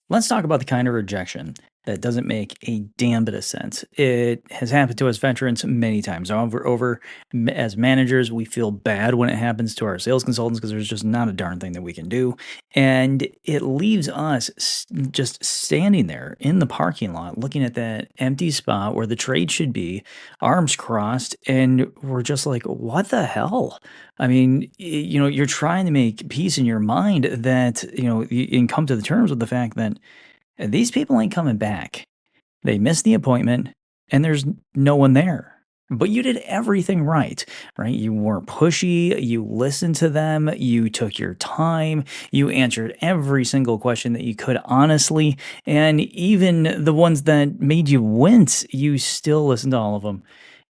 Let's talk about the kind of rejection that doesn't make a damn bit of sense. It has happened to us veterans many times over. As managers, we feel bad when it happens to our sales consultants because there's just not a darn thing that we can do. And it leaves us just standing there in the parking lot looking at that empty spot where the trade should be, arms crossed. And we're just like, what the hell? I mean, you're trying to make peace in your mind that, you can come to the terms with the fact that these people ain't coming back. They missed the appointment and there's no one there. But you did everything right, right? You weren't pushy. You listened to them. You took your time. You answered every single question that you could honestly. And even the ones that made you wince, you still listened to all of them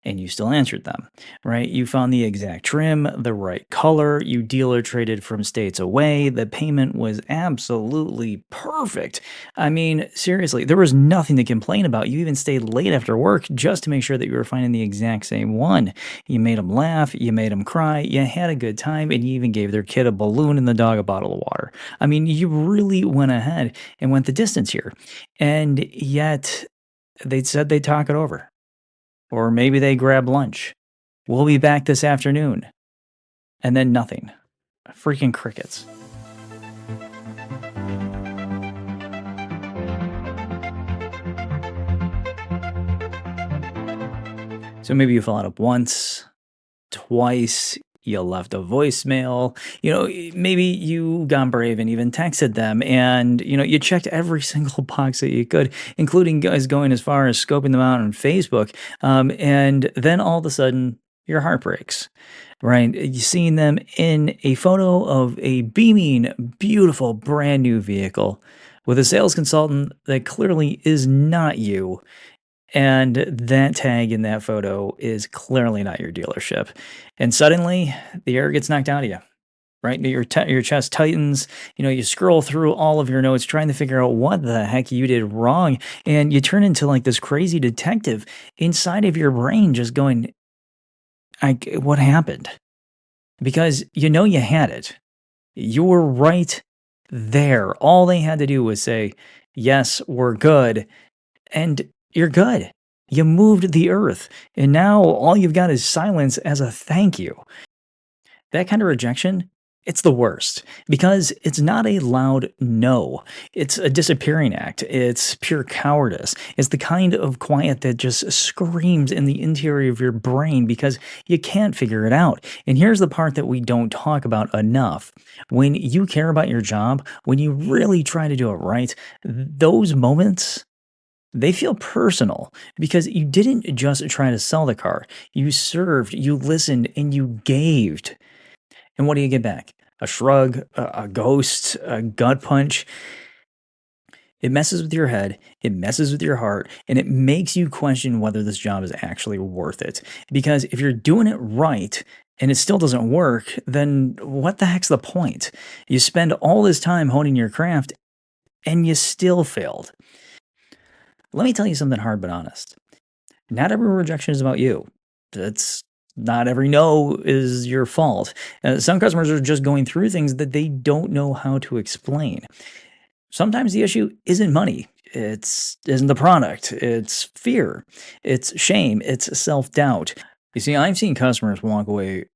and you still answered them, right? You found the exact trim, the right color, you dealer traded from states away, the payment was absolutely perfect. I mean, seriously, there was nothing to complain about. You even stayed late after work just to make sure that you were finding the exact same one. You made them laugh, you made them cry, you had a good time, and you even gave their kid a balloon and the dog a bottle of water. I mean, you really went ahead and went the distance here. And yet, they said they'd talk it over. Or maybe they grab lunch. We'll be back this afternoon. And then nothing. Freaking crickets. So maybe you followed up once, twice, you left a voicemail, maybe you got brave and even texted them and, you checked every single box that you could, including guys going as far as scoping them out on Facebook. And then all of a sudden, your heart breaks, right? You seeing them in a photo of a beaming, beautiful, brand new vehicle with a sales consultant that clearly is not you, and that tag in that photo is clearly not your dealership. And suddenly, the air gets knocked out of you, right? Your chest tightens. You scroll through all of your notes trying to figure out what the heck you did wrong. And you turn into like this crazy detective inside of your brain just going, what happened? Because you had it. You were right there. All they had to do was say, yes, we're good. And you're good. You moved the earth, and now all you've got is silence as a thank you. That kind of rejection, it's the worst because it's not a loud no. It's a disappearing act. It's pure cowardice. It's the kind of quiet that just screams in the interior of your brain because you can't figure it out. And here's the part that we don't talk about enough. When you care about your job, when you really try to do it right, those moments, they feel personal because you didn't just try to sell the car. You served, you listened, and you gave. And what do you get back? A shrug, a ghost, a gut punch. It messes with your head, it messes with your heart, and it makes you question whether this job is actually worth it. Because if you're doing it right and it still doesn't work, then what the heck's the point? You spend all this time honing your craft and you still failed. Let me tell you something hard but honest. Not every rejection is about you. That's not every no is your fault. Some customers are just going through things that they don't know how to explain. Sometimes the issue isn't money. Isn't the product. It's fear. It's shame. It's self-doubt. You see, I've seen customers walk away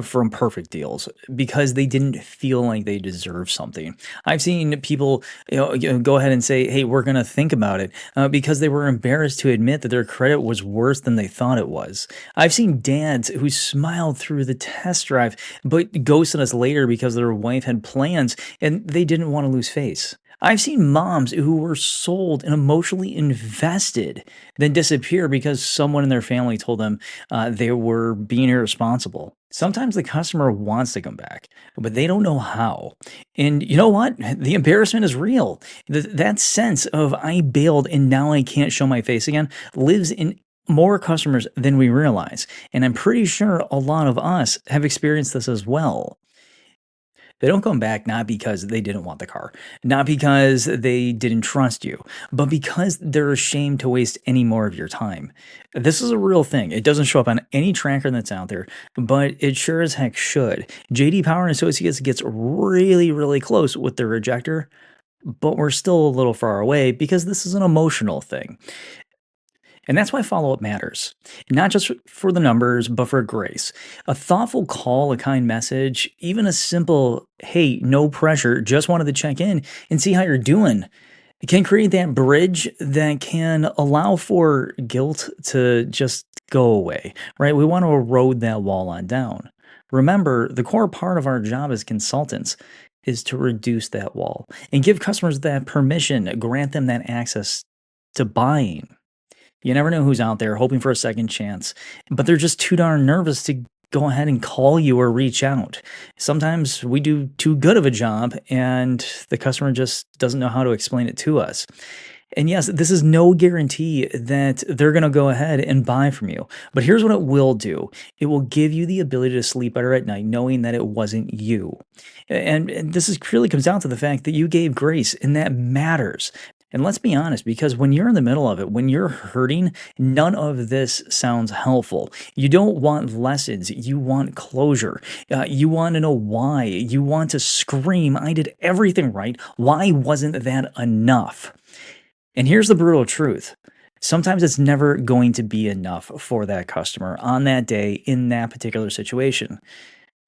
from perfect deals because they didn't feel like they deserved something. I've seen people, go ahead and say, "Hey, we're going to think about it," because they were embarrassed to admit that their credit was worse than they thought it was. I've seen dads who smiled through the test drive but ghosted us later because their wife had plans and they didn't want to lose face. I've seen moms who were sold and emotionally invested, then disappear because someone in their family told them they were being irresponsible. Sometimes the customer wants to come back, but they don't know how. And you know what? The embarrassment is real. That sense of I bailed and now I can't show my face again lives in more customers than we realize. And I'm pretty sure a lot of us have experienced this as well. They don't come back not because they didn't want the car, not because they didn't trust you, but because they're ashamed to waste any more of your time. This is a real thing. It doesn't show up on any tracker that's out there, but it sure as heck should. JD Power and Associates gets really, really close with the rejector but we're still a little far away because this is an emotional thing. And that's why follow up matters, not just for the numbers, but for grace. A thoughtful call, a kind message, even a simple, hey, no pressure, just wanted to check in and see how you're doing. It can create that bridge that can allow for guilt to just go away, right? We want to erode that wall on down. Remember, the core part of our job as consultants is to reduce that wall and give customers that permission, grant them that access to buying. You never know who's out there hoping for a second chance, but they're just too darn nervous to go ahead and call you or reach out. Sometimes we do too good of a job and the customer just doesn't know how to explain it to us. And yes, this is no guarantee that they're going to go ahead and buy from you. But here's what it will do. It will give you the ability to sleep better at night knowing that it wasn't you. And this is really comes down to the fact that you gave grace and that matters. And let's be honest, because when you're in the middle of it, when you're hurting, none of this sounds helpful. You don't want lessons. You want closure. You want to know why. You want to scream, I did everything right. Why wasn't that enough? And here's the brutal truth. Sometimes it's never going to be enough for that customer on that day in that particular situation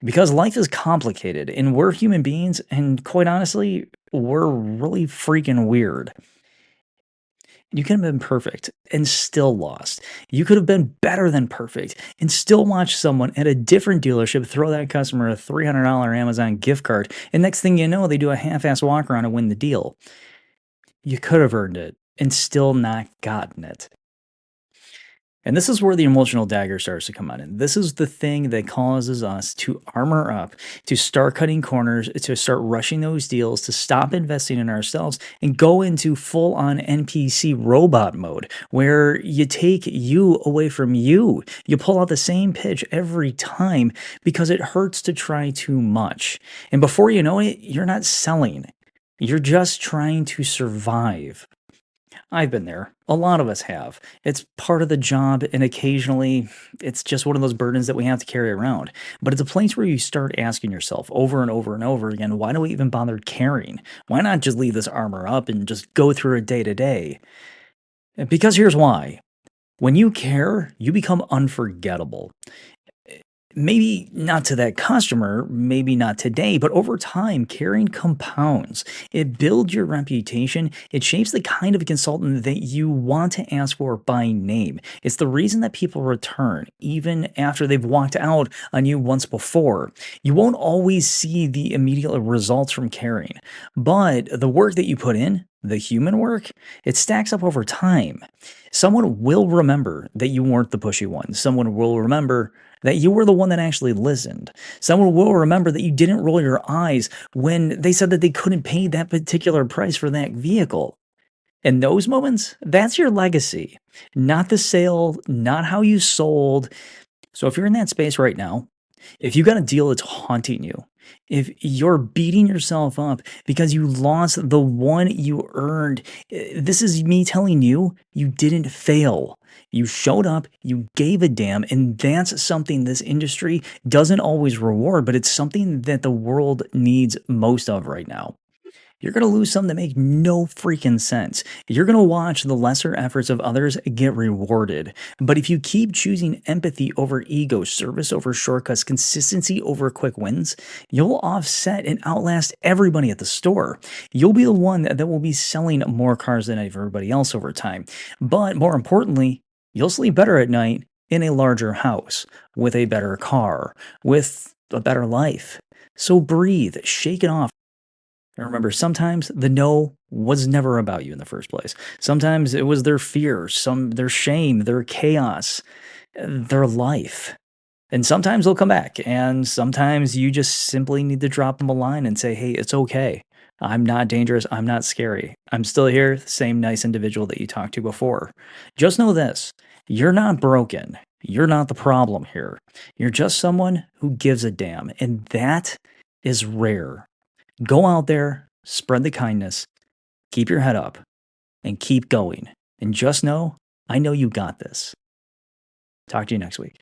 because life is complicated and we're human beings. And quite honestly, we're really freaking weird. You could have been perfect and still lost. You could have been better than perfect and still watch someone at a different dealership throw that customer a $300 Amazon gift card. And next thing you know, they do a half ass walk around and win the deal. You could have earned it and still not gotten it. And this is where the emotional dagger starts to come out in. This is the thing that causes us to armor up, to start cutting corners, to start rushing those deals, to stop investing in ourselves and go into full on NPC robot mode where you take you away from you. You pull out the same pitch every time because it hurts to try too much. And before you know it, you're not selling. You're just trying to survive. I've been there. A lot of us have. It's part of the job, and occasionally it's just one of those burdens that we have to carry around. But it's a place where you start asking yourself over and over and over again, why do we even bother caring? Why not just leave this armor up and just go through it day to day? Because here's why. When you care, you become unforgettable. Maybe not to that customer, maybe not today, but over time, caring compounds. It builds your reputation. It shapes the kind of consultant that you want to ask for by name. It's the reason that people return, even after they've walked out on you once before. You won't always see the immediate results from caring, but the work that you put in, the human work, it stacks up over time. Someone will remember that you weren't the pushy one. Someone will remember that you were the one that actually listened. Someone will remember that you didn't roll your eyes when they said that they couldn't pay that particular price for that vehicle. In those moments, that's your legacy, not the sale, not how you sold. So if you're in that space right now, if you got a deal that's haunting you, if you're beating yourself up because you lost the one you earned, this is me telling you, you didn't fail. You showed up, you gave a damn, and that's something this industry doesn't always reward, but it's something that the world needs most of right now. You're going to lose some that make no freaking sense. You're going to watch the lesser efforts of others get rewarded. But if you keep choosing empathy over ego, service over shortcuts, consistency over quick wins, you'll offset and outlast everybody at the store. You'll be the one that will be selling more cars than everybody else over time. But more importantly, you'll sleep better at night in a larger house, with a better car, with a better life. So breathe, shake it off. And remember, sometimes the no was never about you in the first place. Sometimes it was their fear, their shame, their chaos, their life. And sometimes they'll come back. And sometimes you just simply need to drop them a line and say, hey, it's okay. I'm not dangerous. I'm not scary. I'm still here, the same nice individual that you talked to before. Just know this, you're not broken. You're not the problem here. You're just someone who gives a damn. And that is rare. Go out there, spread the kindness, keep your head up, and keep going. And just know, I know you got this. Talk to you next week.